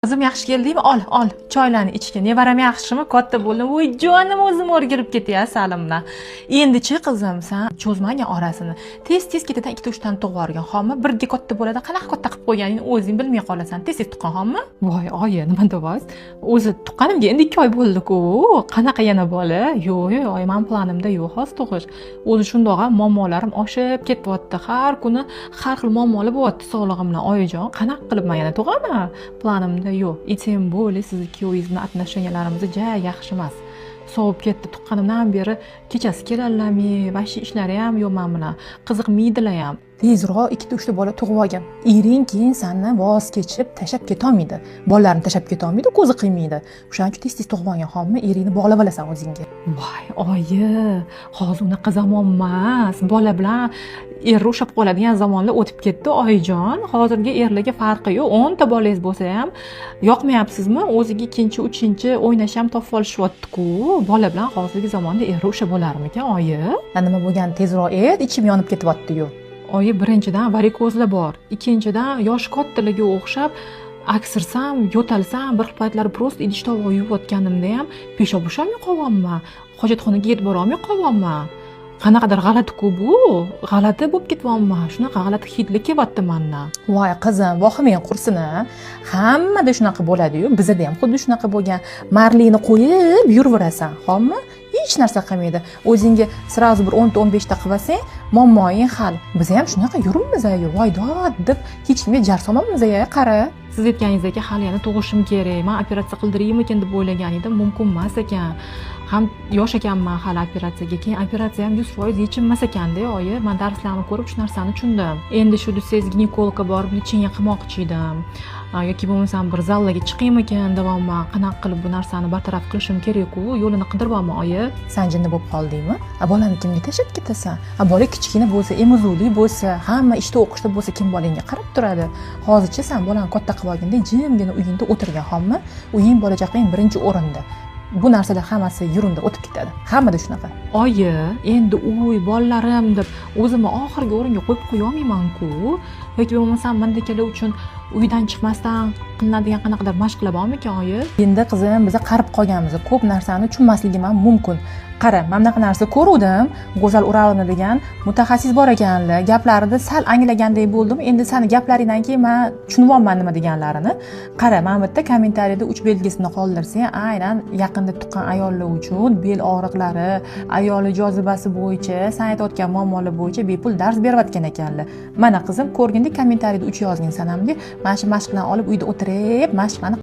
Qizim yaxshi keldingmi? Ol, choylarni ichgin. Nevaram yaxshimi? Katta bo'ldim. Voy, jonim o'zim o'rgilib ketyapti salimdan. Endi-chi qizim, sen cho'zmagan orasini. Tez-tez ketidan 2-3 tani tug'ib yuborgan. Xommi, birga katta bo'ladi. Qanaqa katta qilib qo'yganingni o'zing bilmay qolasan. Tez-tez tuqqan, xommi? Voy, oyi, nima deyapsiz? O'zi tuqqanimga endi 2 oy bo'ldi-ku. Qanaqa yana bola? Yo'q, oyi, men planimda yo'q hozir tug'ish. O'zi shundoq ham muammolarim oshib ketyapti. Har kuni har xil muammolar bo'lyapti sog'lig'im bilan. Oyijon, qanaqa qilib men yana tug'aman? Planimda yo'q. И тем более sizni ikkovingiz bilan отношенияларimiz ja yaxshi emas. Sovib ketdi. Tuqqanimdan beri kechasi keladilarmi, vashi ishlari ham yo'q men bilan. Qiziqmaydilar ham. Tezroq 2-3 bola tug'ib olgan. Ering keyin senni voz kechib tashlab keta olmaydi. Bolalarni tashlab keta olmaydi, ko'zi qiymaydi. O'shaning uchun tez-tez tug'ib olgan, xommi, eringni bog'lab olasan o'zingga. Voy, oyi, hozir unaqa zamon emas. Bola bilan er ushab qoladigan zamonlar o'tib ketdi, oyijon. Hozirgi erlarga farqi yo'q. 10 ta bolangiz bo'lsa ham yoqmayapsizmi? O'ziga 2-chi, 3-chi o'ynash ham topib olishyapti-ku. Bola bilan hozirgi zamonda er ushab bo'larmikan, oyi? Nima bo'lgan, tezroq et, ichim yonib ketyapti-yu. Oyi, birinchidan varikozlar bor. Ikkinchidan yosh kattalarga o'xshab aksirsam, yo'talsam, bir paytlar prosta idish tovoq yuvayotganimda ham peshob usholmay qolyapman. Hojatxonaga yetib bora olmay qolyapman. Qanaqadir g'alati-ku bu. G'alati bo'lib ketyapman. Shunaqa g'alati hidlar kelyapti mendan. Voy qizim, vohiming qursin. Hammada shunaqa bo'ladi-yu. Bizda ham xuddi shunaqa bo'lgan. Marlini qo'yib yurverasan, xommi? Hech narsa qilmaydi. O'zingga sразу bir 10 ta 15 ta qilsang, muammoing hal. Biz ham shunaqa yuribmiz-yu. Voy dod deb hech kimga jar solmaymiz-ya, qara. Siz aytganingizdek hali yana tug'ishim kerak. Men operatsiya qildiraymikin deb o'ylagan edim, mumkin emas ekan. Ham yosh ekanman hali operatsiyaga. Keyin operatsiya ham 100% yechilmas ekanda, oyi. Men darslarni ko'rib shu narsani tushundim. Endi shu desangiz ginekologga borib lecheniya qilmoqchi edim. Yoki bo'lmasam bir zallarga chiqaymikin deyapman. Qanaqa qilib bu narsani bartaraf qilishim kerak-ku, yo'lini qidiryapman, oyi. San jinni bo'lib qoldingmi? Bolani kimga tashlab ketasan? Bola kichkina bo'lsa, emizuvli bo'lsa, hamma ishda o'qishda bo'lsa, kim bolangga qarab turadi? Hozircha sen bolani katta qilib olganda jimgina uyingda o'tirgan, xommi? Uying bola chaqang birinchi o'rinda. Bu narsalar hammasi yurunda o'tib ketadi. Hammada shunaqa. Oyi, endi uy, bolalarim deb o'zimni oxirgi o'ringa qo'yib qo'ya olmayman-ku. Yoki bo'lmasam mendekalar uchun uydan chiqmasdan qilinadigan qanaqadir mashqlar bormikan, oyi? Endi qizim, biz qarib qolganmiz. Ko'p narsani tushunmasligim ham mumkin. Qara, men bunaqa narsa ko'ruvdim. Go'zal Uralovna degan mutaxassis bor ekanlar. Gaplarida sal anglagandek bo'ldim. Endi seni gaplaringdan keyin men tushunyapman nima deganlarini. Qara, men bitta kommentariyada 3 belgisini qoldirsang, aynan yaqinda tuqqan ayollar uchun bel og'riqlari, ayoli jozibasi bo'yicha, sen aytayotgan muammolar bo'yicha bepul dars berayotgan ekanlar. Mana qizim, ko'rganda kommentariyada 3 yozgin sanamga. Mana shu mashqlarni olib uyda o'tirib, mashqlarni